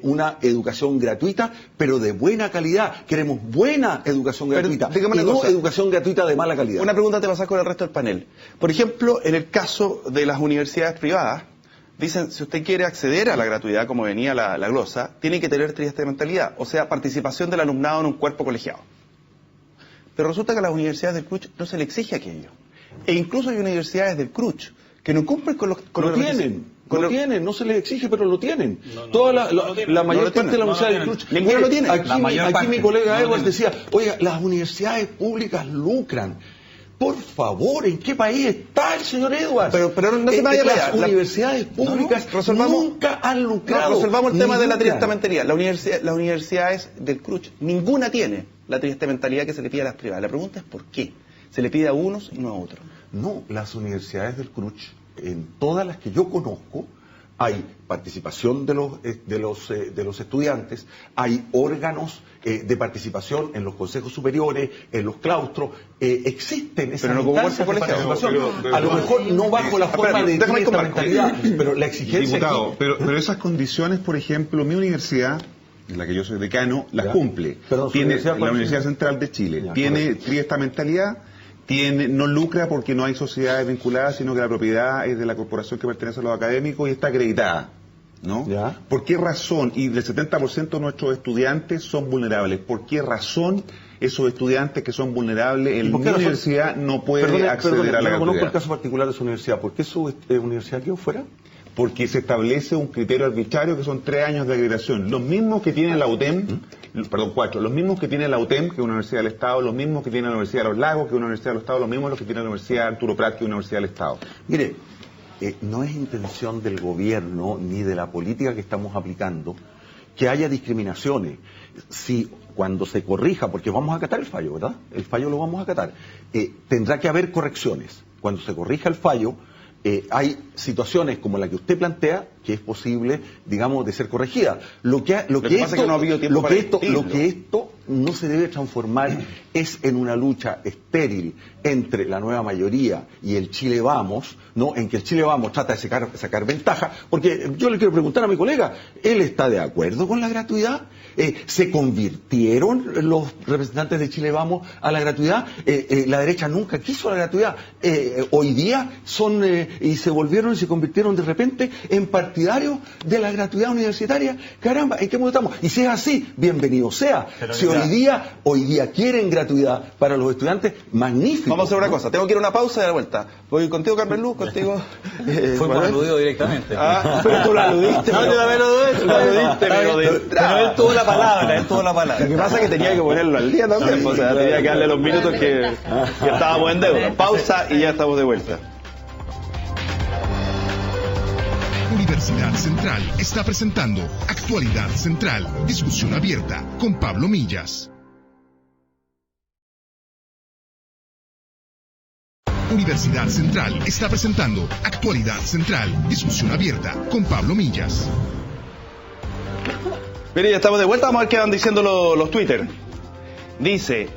una educación gratuita, pero de buena calidad. Queremos buena educación gratuita, y no educación gratuita de mala calidad. Una pregunta te pasas con el resto del panel. Por ejemplo, en el caso de las universidades privadas, dicen, si usted quiere acceder a la gratuidad, como venía la glosa, tiene que tener triestementalidad, o sea, participación del alumnado en un cuerpo colegiado. Pero resulta que a las universidades del CRUCH no se le exige aquello. E incluso hay universidades del CRUCH que no cumplen con los... No se les exige, pero lo tienen. La mayor parte de las universidades del CRUCH... Ninguno lo tiene. Aquí mi colega Edwards decía, oiga, las universidades públicas lucran. Por favor, ¿en qué país está el señor Edwards? Pero no se vaya las universidades públicas nunca han lucrado. Resolvamos el tema de la triestamentalidad. Las universidades del CRUCH, ninguna tiene la triestamentalidad que se le pide a las privadas. La pregunta es ¿por qué? Se le pide a unos y no a otros. No, las universidades del CRUCH, en todas las que yo conozco, hay participación de los estudiantes, hay órganos de participación en los consejos superiores, en los claustros, existen esas instancias de participación. A lo mejor no bajo la forma de triestamentalidad, pero la exigencia... Diputado, pero esas condiciones, por ejemplo, mi universidad, en la que yo soy decano, las cumple. Tiene la Universidad Central de Chile, tiene triestamentalidad, no lucra porque no hay sociedades vinculadas, sino que la propiedad es de la corporación que pertenece a los académicos y está acreditada, ¿no? ¿Por qué razón? Y el 70% de nuestros estudiantes son vulnerables. ¿Por qué razón esos estudiantes que son vulnerables en mi universidad no pueden acceder a la gratuidad? Yo conozco el caso particular de su universidad. ¿Por qué su universidad quedó fuera? Porque se establece un criterio arbitrario que son 3 años de acreditación. Los mismos que tiene la UTEM, 4, los mismos que tiene la UTEM, que es una universidad del Estado, los mismos que tiene la Universidad de los Lagos, que es una universidad del Estado, los mismos los que tiene la Universidad Arturo Prat, que es una universidad del Estado. Mire, no es intención del gobierno ni de la política que estamos aplicando que haya discriminaciones. Si cuando se corrija, porque vamos a acatar el fallo, ¿verdad? El fallo lo vamos a acatar. Tendrá que haber correcciones. Cuando se corrija el fallo, hay situaciones como la que usted plantea que es posible, digamos, de ser corregida. Lo que esto no se debe transformar es en una lucha estéril entre la nueva mayoría y el Chile Vamos, ¿no? En que el Chile Vamos trata de sacar ventaja, porque yo le quiero preguntar a mi colega, ¿él está de acuerdo con la gratuidad? ¿Se convirtieron los representantes de Chile Vamos a la gratuidad? La derecha nunca quiso la gratuidad. Hoy día son y se volvieron y se convirtieron de repente en partidarios de la gratuidad universitaria. Caramba, ¿en qué mundo estamos? Y si es así, bienvenido sea. Si hoy día quieren gratuidad para los estudiantes, magnífico. Vamos a hacer una cosa, tengo que ir a una pausa y a la vuelta. Voy contigo, Carmen Luz, contigo... Fue por aludido directamente. Pero tú lo aludiste. No, yo también lo aludiste, pero él tuvo la palabra, Lo que pasa es que tenía que ponerlo al día también, o sea, tenía que darle los minutos que estábamos en deuda. Pausa y ya estamos de vuelta. Universidad Central está presentando Actualidad Central, discusión abierta con Pablo Millas. Universidad Central está presentando Actualidad Central, discusión abierta con Pablo Millas. Mire, ya estamos de vuelta, vamos a ver qué van diciendo los Twitter. Dice,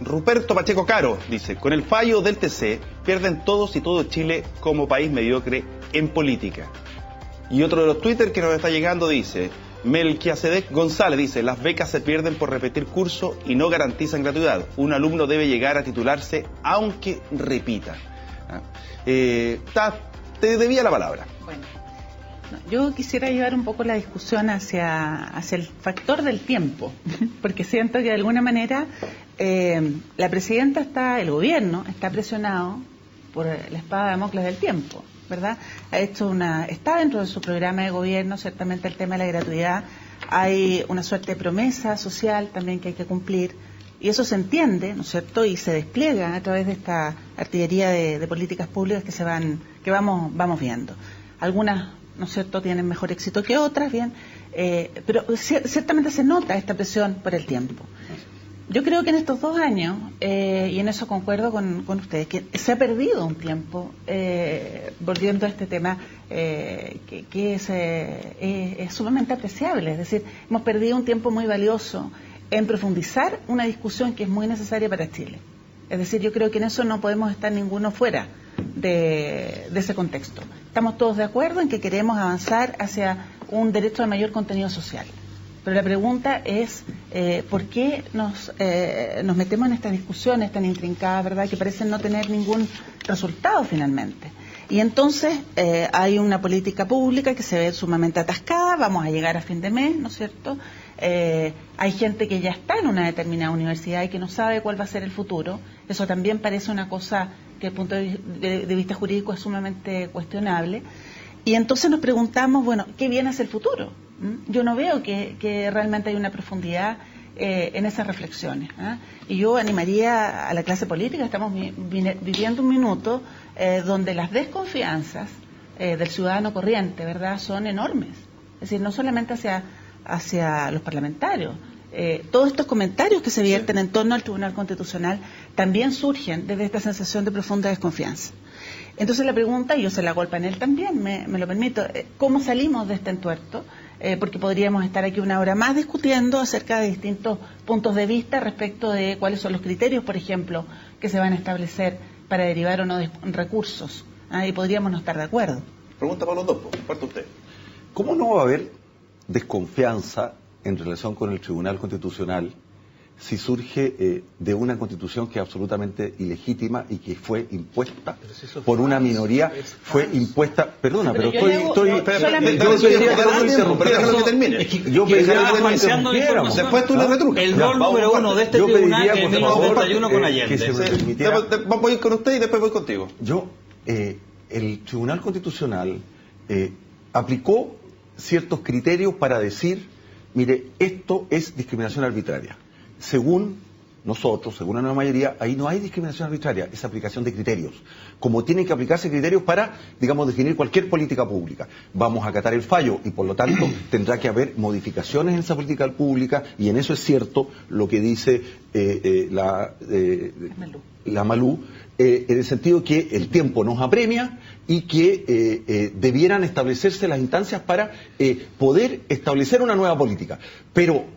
Ruperto Pacheco Caro dice, con el fallo del TC pierden todos y todo Chile como país mediocre en política. Y otro de los Twitter que nos está llegando dice, Melquiasedec González dice, las becas se pierden por repetir curso y no garantizan gratuidad. Un alumno debe llegar a titularse aunque repita. Te debía la palabra. Bueno, yo quisiera llevar un poco la discusión hacia el factor del tiempo, porque siento que de alguna manera la presidenta el gobierno está presionado por la espada de Damocles del tiempo, ¿verdad? Está dentro de su programa de gobierno, ciertamente el tema de la gratuidad, hay una suerte de promesa social también que hay que cumplir, y eso se entiende, ¿no es cierto?, y se despliega a través de esta artillería de políticas públicas que vamos viendo. Algunas, ¿no es cierto?, tienen mejor éxito que otras, bien, pero ciertamente se nota esta presión por el tiempo. Yo creo que en estos 2 años, y en eso concuerdo con ustedes, que se ha perdido un tiempo volviendo a este tema que es sumamente apreciable. Es decir, hemos perdido un tiempo muy valioso en profundizar una discusión que es muy necesaria para Chile. Es decir, yo creo que en eso no podemos estar ninguno fuera de ese contexto. Estamos todos de acuerdo en que queremos avanzar hacia un derecho de mayor contenido social. Pero la pregunta es, ¿por qué nos metemos en estas discusiones tan intrincadas, verdad, que parecen no tener ningún resultado finalmente? Y entonces hay una política pública que se ve sumamente atascada, vamos a llegar a fin de mes, ¿no es cierto? Hay gente que ya está en una determinada universidad y que no sabe cuál va a ser el futuro. Eso también parece una cosa que desde el punto de vista jurídico es sumamente cuestionable. Y entonces nos preguntamos, bueno, ¿qué viene hacia el futuro? Yo no veo que realmente hay una profundidad en esas reflexiones. Y yo animaría a la clase política, estamos viviendo un minuto donde las desconfianzas del ciudadano corriente, ¿verdad?, son enormes. Es decir, no solamente hacia los parlamentarios. Todos estos comentarios que se vierten en torno al Tribunal Constitucional también surgen desde esta sensación de profunda desconfianza. Entonces la pregunta, y yo se la hago al panel también, me lo permito, ¿cómo salimos de este entuerto? Porque podríamos estar aquí 1 hora más discutiendo acerca de distintos puntos de vista respecto de cuáles son los criterios, por ejemplo, que se van a establecer para derivar o no de recursos. Y podríamos no estar de acuerdo. Pregunta para los dos, parte usted. ¿Cómo no va a haber desconfianza en relación con el Tribunal Constitucional si surge de una constitución que es absolutamente ilegítima y que fue impuesta por una minoría, fue impuesta, perdona, pero yo pediría que no lo termine. Yo pediría que no interrumpiéramos. Después tú le retrucas. El rol número 1 de este tribunal es el 1991 con Allende. Voy a ir con usted y después voy contigo. El Tribunal Constitucional aplicó ciertos criterios para decir, mire, esto es discriminación arbitraria. Según nosotros, según la nueva mayoría, ahí no hay discriminación arbitraria, es aplicación de criterios. Como tienen que aplicarse criterios para, digamos, definir cualquier política pública. Vamos a acatar el fallo y, por lo tanto, tendrá que haber modificaciones en esa política pública, y en eso es cierto lo que dice la Malú, en el sentido que el tiempo nos apremia y que debieran establecerse las instancias para poder establecer una nueva política. Pero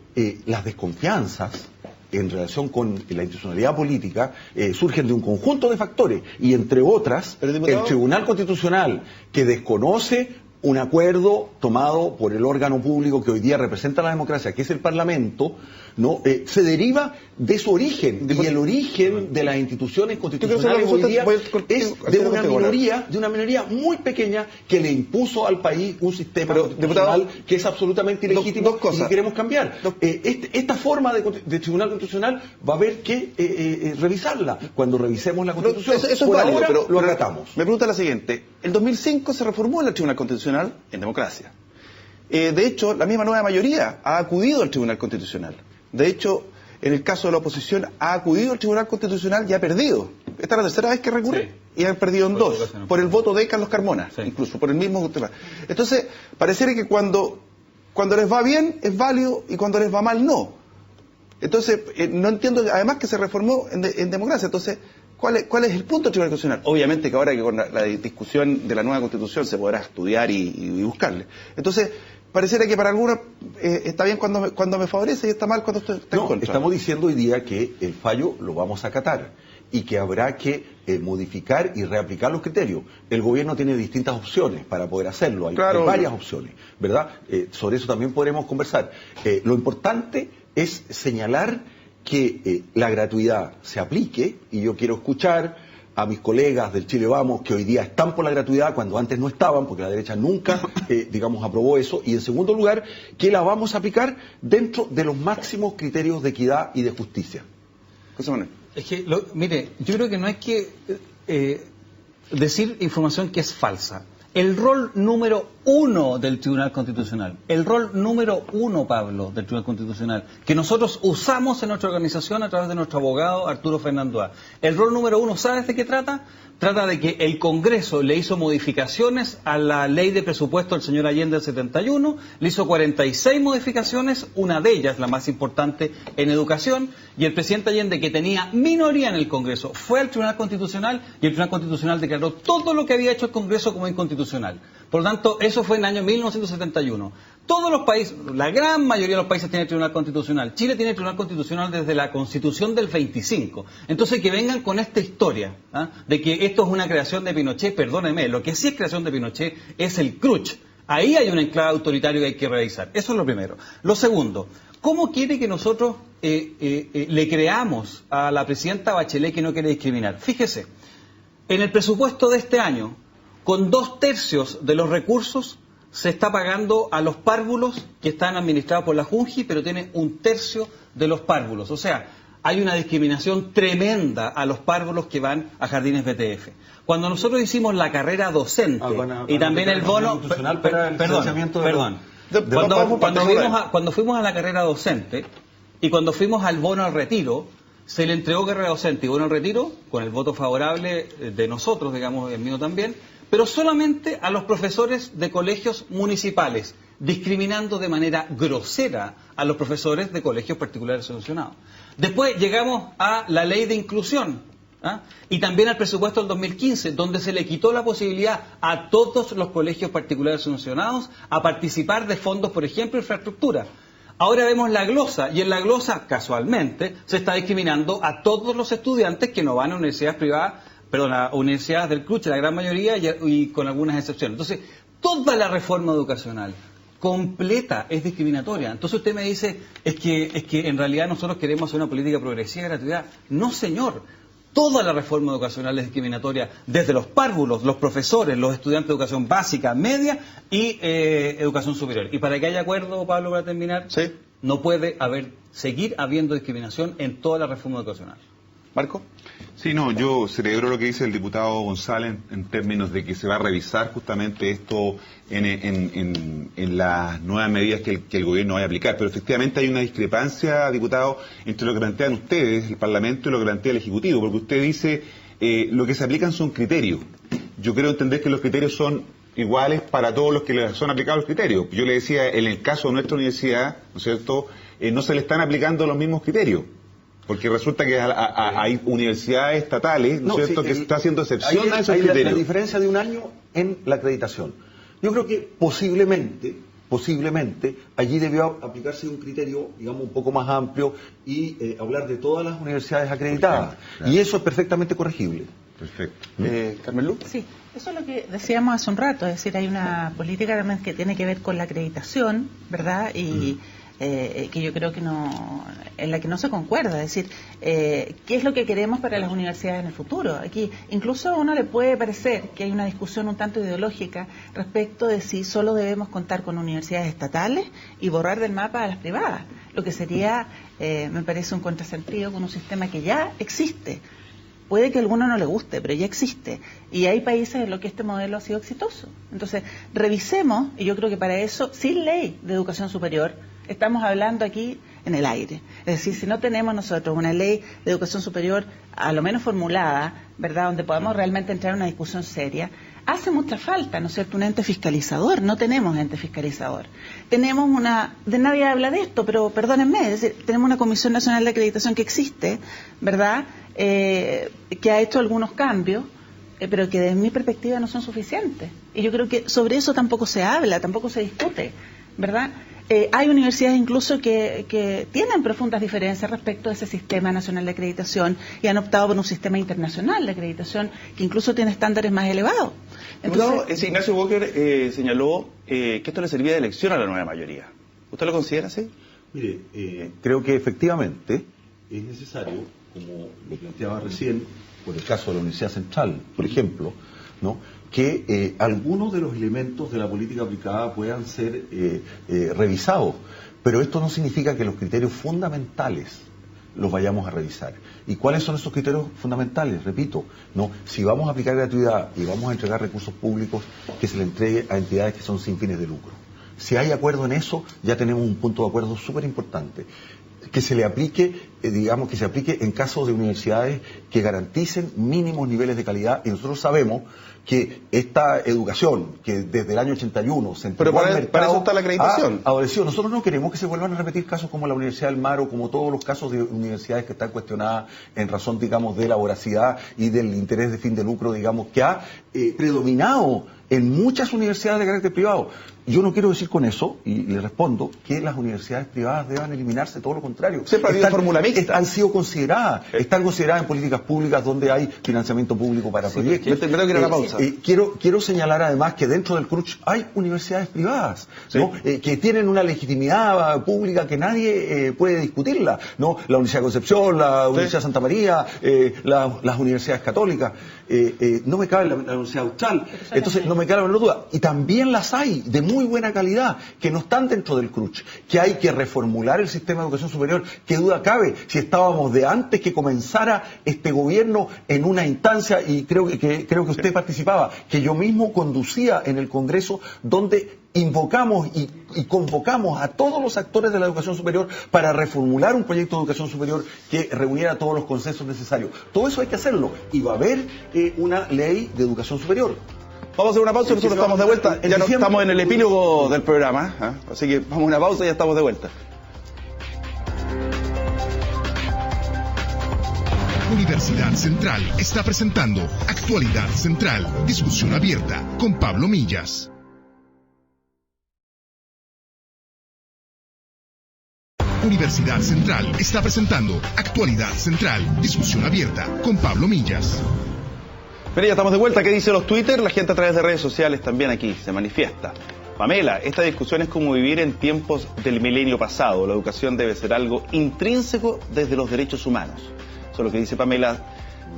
las desconfianzas en relación con la institucionalidad política surgen de un conjunto de factores, y entre otras, el Tribunal Constitucional, que desconoce un acuerdo tomado por el órgano público que hoy día representa la democracia, que es el Parlamento, ¿no? Se deriva de su origen, y el origen de las instituciones constitucionales hoy día es de una minoría muy pequeña que le impuso al país un sistema constitucional que es absolutamente ilegítimo y que queremos cambiar. Esta forma de Tribunal Constitucional va a haber que revisarla cuando revisemos la Constitución. Eso es válido, ahora, pero lo acatamos. Me pregunta la siguiente: el 2005 se reformó el Tribunal Constitucional en democracia. De hecho, la misma nueva mayoría ha acudido al Tribunal Constitucional. De hecho, en el caso de la oposición, ha acudido al Tribunal Constitucional y ha perdido. Esta es la tercera vez que recurre, y han perdido en 2, por el voto de Carlos Carmona, incluso, por el mismo tema. Entonces, pareciera que cuando les va bien es válido y cuando les va mal no. Entonces, no entiendo, además, que se reformó en democracia. Entonces, ¿cuál es el punto del Tribunal Constitucional? Obviamente que ahora que con la discusión de la nueva Constitución se podrá estudiar y buscarle. Entonces, pareciera que para algunos está bien cuando me favorece y está mal cuando está en contra. Estamos diciendo hoy día que el fallo lo vamos a acatar y que habrá que modificar y reaplicar los criterios. El gobierno tiene distintas opciones para poder hacerlo, hay varias opciones, ¿verdad? Sobre eso también podremos conversar. Lo importante es señalar que la gratuidad se aplique, y yo quiero escuchar a mis colegas del Chile Vamos, que hoy día están por la gratuidad cuando antes no estaban, porque la derecha nunca, aprobó eso, y en segundo lugar, que la vamos a aplicar dentro de los máximos criterios de equidad y de justicia. José Manuel. Es que, mire, yo creo que no hay que decir información que es falsa. El rol número 1 del Tribunal Constitucional, el rol número 1, Pablo, del Tribunal Constitucional, que nosotros usamos en nuestra organización a través de nuestro abogado Arturo Fernando A. El rol número 1, ¿sabes de qué trata? Trata de que el Congreso le hizo modificaciones a la ley de presupuesto del señor Allende del 71, le hizo 46 modificaciones, una de ellas, la más importante, en educación, y el presidente Allende, que tenía minoría en el Congreso, fue al Tribunal Constitucional, y el Tribunal Constitucional declaró todo lo que había hecho el Congreso como inconstitucional. Por lo tanto, eso fue en el año 1971. Todos los países, la gran mayoría de los países tienen Tribunal Constitucional. Chile tiene Tribunal Constitucional desde la Constitución del 25. Entonces, que vengan con esta historia, de que esto es una creación de Pinochet, perdóneme, lo que sí es creación de Pinochet es el CRUCH. Ahí hay un enclave autoritario que hay que revisar. Eso es lo primero. Lo segundo, ¿cómo quiere que nosotros le creamos a la presidenta Bachelet que no quiere discriminar? Fíjese, en el presupuesto de este año, con 2/3 de los recursos se está pagando a los párvulos que están administrados por la Junji, pero tiene 1/3 de los párvulos. O sea, hay una discriminación tremenda a los párvulos que van a jardines BTF. Cuando nosotros hicimos la carrera docente y también el bono... Cuando fuimos a la carrera docente y cuando fuimos al bono al retiro, se le entregó carrera docente y bono al retiro, con el voto favorable de nosotros, digamos, el mío también, pero solamente a los profesores de colegios municipales, discriminando de manera grosera a los profesores de colegios particulares subvencionados. Después llegamos a la ley de inclusión, y también al presupuesto del 2015, donde se le quitó la posibilidad a todos los colegios particulares subvencionados a participar de fondos, por ejemplo, infraestructura. Ahora vemos la glosa, y en la glosa, casualmente, se está discriminando a todos los estudiantes que no van a universidades privadas, perdón, a universidades del CRUCH, la gran mayoría, y con algunas excepciones. Entonces, toda la reforma educacional completa es discriminatoria. Entonces usted me dice, es que en realidad nosotros queremos hacer una política progresiva de gratuidad. No, señor. Toda la reforma educacional es discriminatoria, desde los párvulos, los profesores, los estudiantes de educación básica, media y educación superior. Y para que haya acuerdo, Pablo, para terminar, ¿sí? No puede seguir habiendo discriminación en toda la reforma educacional. ¿Marco? Sí, no, yo celebro lo que dice el diputado González en términos de que se va a revisar justamente esto en las nuevas medidas que el gobierno vaya a aplicar. Pero efectivamente hay una discrepancia, diputado, entre lo que plantean ustedes, el Parlamento, y lo que plantea el Ejecutivo, porque usted dice lo que se aplican son criterios. Yo quiero entender que los criterios son iguales para todos los que les son aplicados los criterios. Yo le decía, en el caso de nuestra universidad, ¿no es cierto?, no se le están aplicando los mismos criterios. Porque resulta que hay universidades estatales, ¿no es cierto?, que está haciendo excepción a esos criterios. La diferencia de un año en la acreditación. Yo creo que posiblemente, allí debió aplicarse un criterio, digamos, un poco más amplio y hablar de todas las universidades acreditadas. Claro. Y eso es perfectamente corregible. Perfecto. ¿Carmen Luz? Sí, eso es lo que decíamos hace un rato, es decir, hay una política también que tiene que ver con la acreditación, ¿verdad? Y que yo creo que en la que no se concuerda, es decir, qué es lo que queremos para las universidades en el futuro. Aquí incluso a uno le puede parecer que hay una discusión un tanto ideológica respecto de si solo debemos contar con universidades estatales y borrar del mapa a las privadas, lo que sería, me parece, un contrasentido con un sistema que ya existe. Puede que a alguno no le guste, pero ya existe. Y hay países en los que este modelo ha sido exitoso. Entonces, revisemos, y yo creo que para eso, sin ley de educación superior, estamos hablando aquí en el aire. Es decir, si no tenemos nosotros una ley de educación superior, a lo menos formulada, ¿verdad?, donde podamos realmente entrar en una discusión seria, hace mucha falta, ¿no es cierto?, un ente fiscalizador. No tenemos ente fiscalizador. Tenemos nadie habla de esto, pero perdónenme, es decir, tenemos una Comisión Nacional de Acreditación que existe, ¿verdad?, que ha hecho algunos cambios, pero que desde mi perspectiva no son suficientes. Y yo creo que sobre eso tampoco se habla, tampoco se discute, ¿verdad? Hay universidades incluso que tienen profundas diferencias respecto a ese sistema nacional de acreditación y han optado por un sistema internacional de acreditación que incluso tiene estándares más elevados. Entonces, Ignacio Walker señaló que esto le servía de lección a la nueva mayoría. ¿Usted lo considera así? Mire, creo que efectivamente es necesario, como lo planteaba recién, por el caso de la Universidad Central, por ejemplo, ¿no?, que algunos de los elementos de la política aplicada puedan ser revisados, pero esto no significa que los criterios fundamentales los vayamos a revisar. ¿Y cuáles son esos criterios fundamentales? Repito, no, si vamos a aplicar gratuidad y vamos a entregar recursos públicos, que se le entregue a entidades que son sin fines de lucro. Si hay acuerdo en eso, ya tenemos un punto de acuerdo súper importante. Que se le aplique, digamos, que se aplique en casos de universidades que garanticen mínimos niveles de calidad, y nosotros sabemos que esta educación, que desde el año 81 se entregó al mercado, para eso está la acreditación. Adolescente. Nosotros no queremos que se vuelvan a repetir casos como la Universidad del Mar o como todos los casos de universidades que están cuestionadas en razón, digamos, de la voracidad y del interés de fin de lucro, digamos, que ha predominado en muchas universidades de carácter privado. Yo no quiero decir con eso, y le respondo, que las universidades privadas deban eliminarse, todo lo contrario. Siempre ha habido fórmula mixta. Han sido consideradas, están consideradas en políticas públicas donde hay financiamiento público para proyectos. Me tengo que ir a la pausa. Quiero señalar además que dentro del CRUCH hay universidades privadas, ¿no? Que tienen una legitimidad pública que nadie puede discutirla, ¿no? La Universidad de Concepción, la Universidad de Santa María, las universidades católicas. No me cabe la Universidad Austral, entonces no me cabe la menor duda. Y también las hay de muy buena calidad, que no están dentro del CRUCH, que hay que reformular el sistema de educación superior. ¿Qué duda cabe si estábamos de antes que comenzara este gobierno en una instancia, y creo que usted participaba, que yo mismo conducía en el Congreso, donde invocamos y convocamos a todos los actores de la educación superior para reformular un proyecto de educación superior que reuniera todos los consensos necesarios? Todo eso hay que hacerlo, y va a haber una ley de educación superior. Vamos a hacer una pausa y nosotros estamos de vuelta. Ya no estamos en el epílogo del programa, así que vamos a una pausa y ya estamos de vuelta. Universidad Central está presentando Actualidad Central, discusión abierta con Pablo Millas. Universidad Central está presentando Actualidad Central, discusión abierta con Pablo Millas. Mira, ya estamos de vuelta. ¿Qué dicen los Twitter? La gente a través de redes sociales también aquí se manifiesta. Pamela, esta discusión es como vivir en tiempos del milenio pasado. La educación debe ser algo intrínseco desde los derechos humanos. Eso es lo que dice Pamela.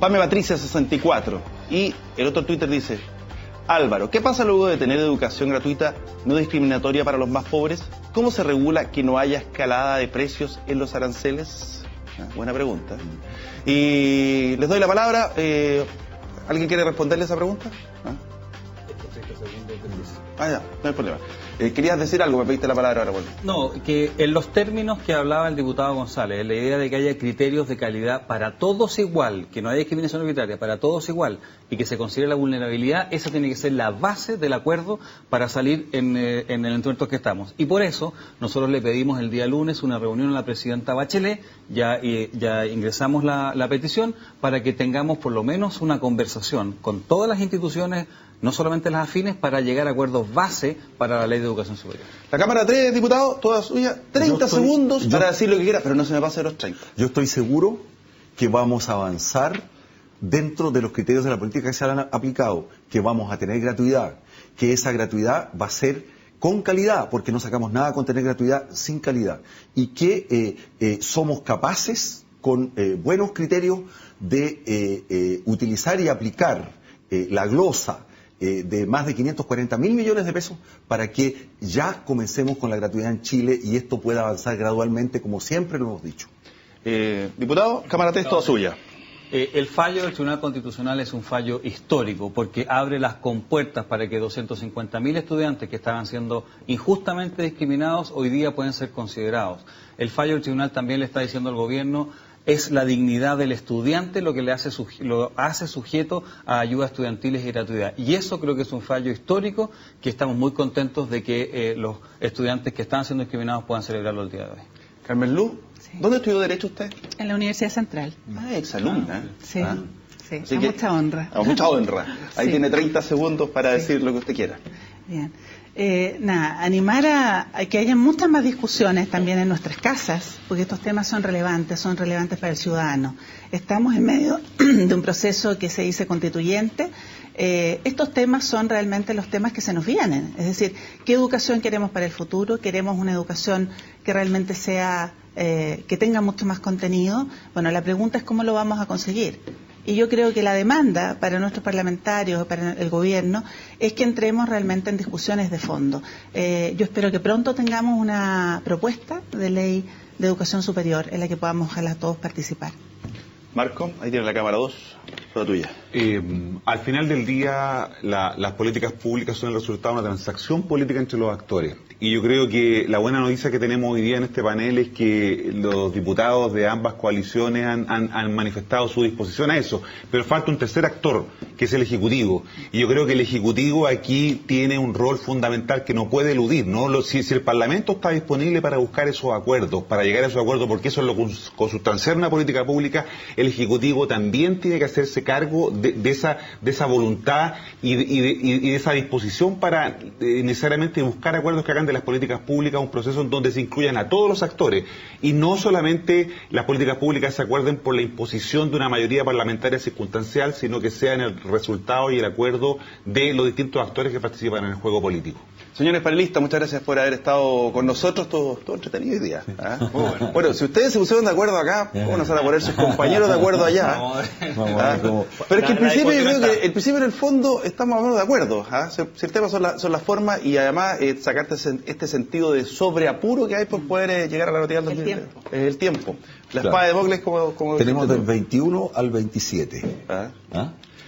Pame Patricia 64. Y el otro Twitter dice: Álvaro, ¿qué pasa luego de tener educación gratuita no discriminatoria para los más pobres? ¿Cómo se regula que no haya escalada de precios en los aranceles? Buena pregunta. Y les doy la palabra. ¿Alguien quiere responderle esa pregunta? Ya, no hay problema. Querías decir algo, me pediste la palabra ahora. Bueno. No, que en los términos que hablaba el diputado González, la idea de que haya criterios de calidad para todos igual, que no haya discriminación arbitraria, para todos igual, y que se considere la vulnerabilidad, esa tiene que ser la base del acuerdo para salir en el entuerto que estamos. Y por eso nosotros le pedimos el día lunes una reunión a la presidenta Bachelet, ya ingresamos la petición, para que tengamos por lo menos una conversación con todas las instituciones, no solamente las afines, para llegar a acuerdos base para la ley de educación superior. La Cámara 3, diputado, toda suya, 30 segundos para decir lo que quiera, pero no se me pase los 30. Yo estoy seguro que vamos a avanzar dentro de los criterios de la política que se han aplicado, que vamos a tener gratuidad, que esa gratuidad va a ser con calidad, porque no sacamos nada con tener gratuidad sin calidad, y que somos capaces, con buenos criterios, de utilizar y aplicar la glosa de más de 540.000 millones de pesos para que ya comencemos con la gratuidad en Chile y esto pueda avanzar gradualmente, como siempre lo hemos dicho. Diputado, Cámara 3, toda suya. El fallo del Tribunal Constitucional es un fallo histórico porque abre las compuertas para que 250.000 estudiantes que estaban siendo injustamente discriminados hoy día pueden ser considerados. El fallo del Tribunal también le está diciendo al gobierno: es la dignidad del estudiante lo que lo hace sujeto a ayudas estudiantiles y gratuidad. Y eso creo que es un fallo histórico que estamos muy contentos de que los estudiantes que están siendo discriminados puedan celebrarlo el día de hoy. Carmen Luz, sí. ¿Dónde estudió Derecho usted? En la Universidad Central. Exalumna. Sí, sí, a mucha honra. A mucha honra. Ahí sí. Tiene 30 segundos para decir lo que usted quiera. Bien. Animar a que haya muchas más discusiones también en nuestras casas, porque estos temas son relevantes para el ciudadano. Estamos en medio de un proceso que se dice constituyente. Estos temas son realmente los temas que se nos vienen. Es decir, ¿qué educación queremos para el futuro? ¿Queremos una educación que realmente sea, que tenga mucho más contenido? Bueno, la pregunta es cómo lo vamos a conseguir. Y yo creo que la demanda para nuestros parlamentarios, para el gobierno, es que entremos realmente en discusiones de fondo. Yo espero que pronto tengamos una propuesta de ley de educación superior en la que podamos, ojalá, todos participar. Marco, ahí tiene la cámara 2, toda tuya. Al final del día, las políticas públicas son el resultado de una transacción política entre los actores. Y yo creo que la buena noticia que tenemos hoy día en este panel es que los diputados de ambas coaliciones han manifestado su disposición a eso. Pero falta un tercer actor, que es el Ejecutivo. Y yo creo que el Ejecutivo aquí tiene un rol fundamental que no puede eludir, ¿no? Si el Parlamento está disponible para buscar esos acuerdos, para llegar a esos acuerdos, porque eso es lo consustancial de una política pública, el Ejecutivo también tiene que hacerse cargo de esa voluntad y de esa disposición para necesariamente buscar acuerdos que hagan de las políticas públicas un proceso en donde se incluyan a todos los actores y no solamente las políticas públicas se acuerden por la imposición de una mayoría parlamentaria circunstancial, sino que sean el resultado y el acuerdo de los distintos actores que participan en el juego político. Señores panelistas, muchas gracias por haber estado con nosotros, todo entretenido hoy día. Bueno, si ustedes se pusieron de acuerdo acá, ¿cómo no se van a poner sus compañeros de acuerdo allá? Pero es que en principio yo creo que en el fondo estamos hablando de acuerdo. Si el tema son las formas y además sacarte este sentido de sobreapuro que hay por poder llegar a la noticia del 2020. Es el tiempo. La espada de Mócles como tenemos del 21 al 27.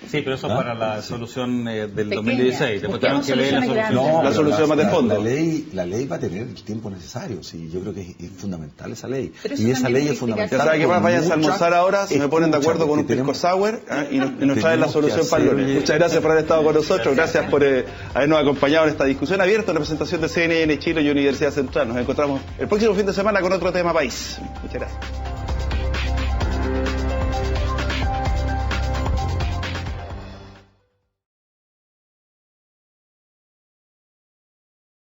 Sí, pero eso es para la solución del 2016. Después tenemos que leer la solución. No, la solución más de fondo. La ley va a tener el tiempo necesario. Sí, yo creo que es fundamental esa ley. Y esa ley es fundamental. Ya saben que más vayan a almorzar ahora, se me ponen de acuerdo con un pisco sour y nos traen la solución para el lunes. Muchas gracias por haber estado con nosotros. Gracias por habernos acompañado en esta discusión abierta en representación de CNN Chile y Universidad Central. Nos encontramos el próximo fin de semana con otro tema país. Muchas gracias.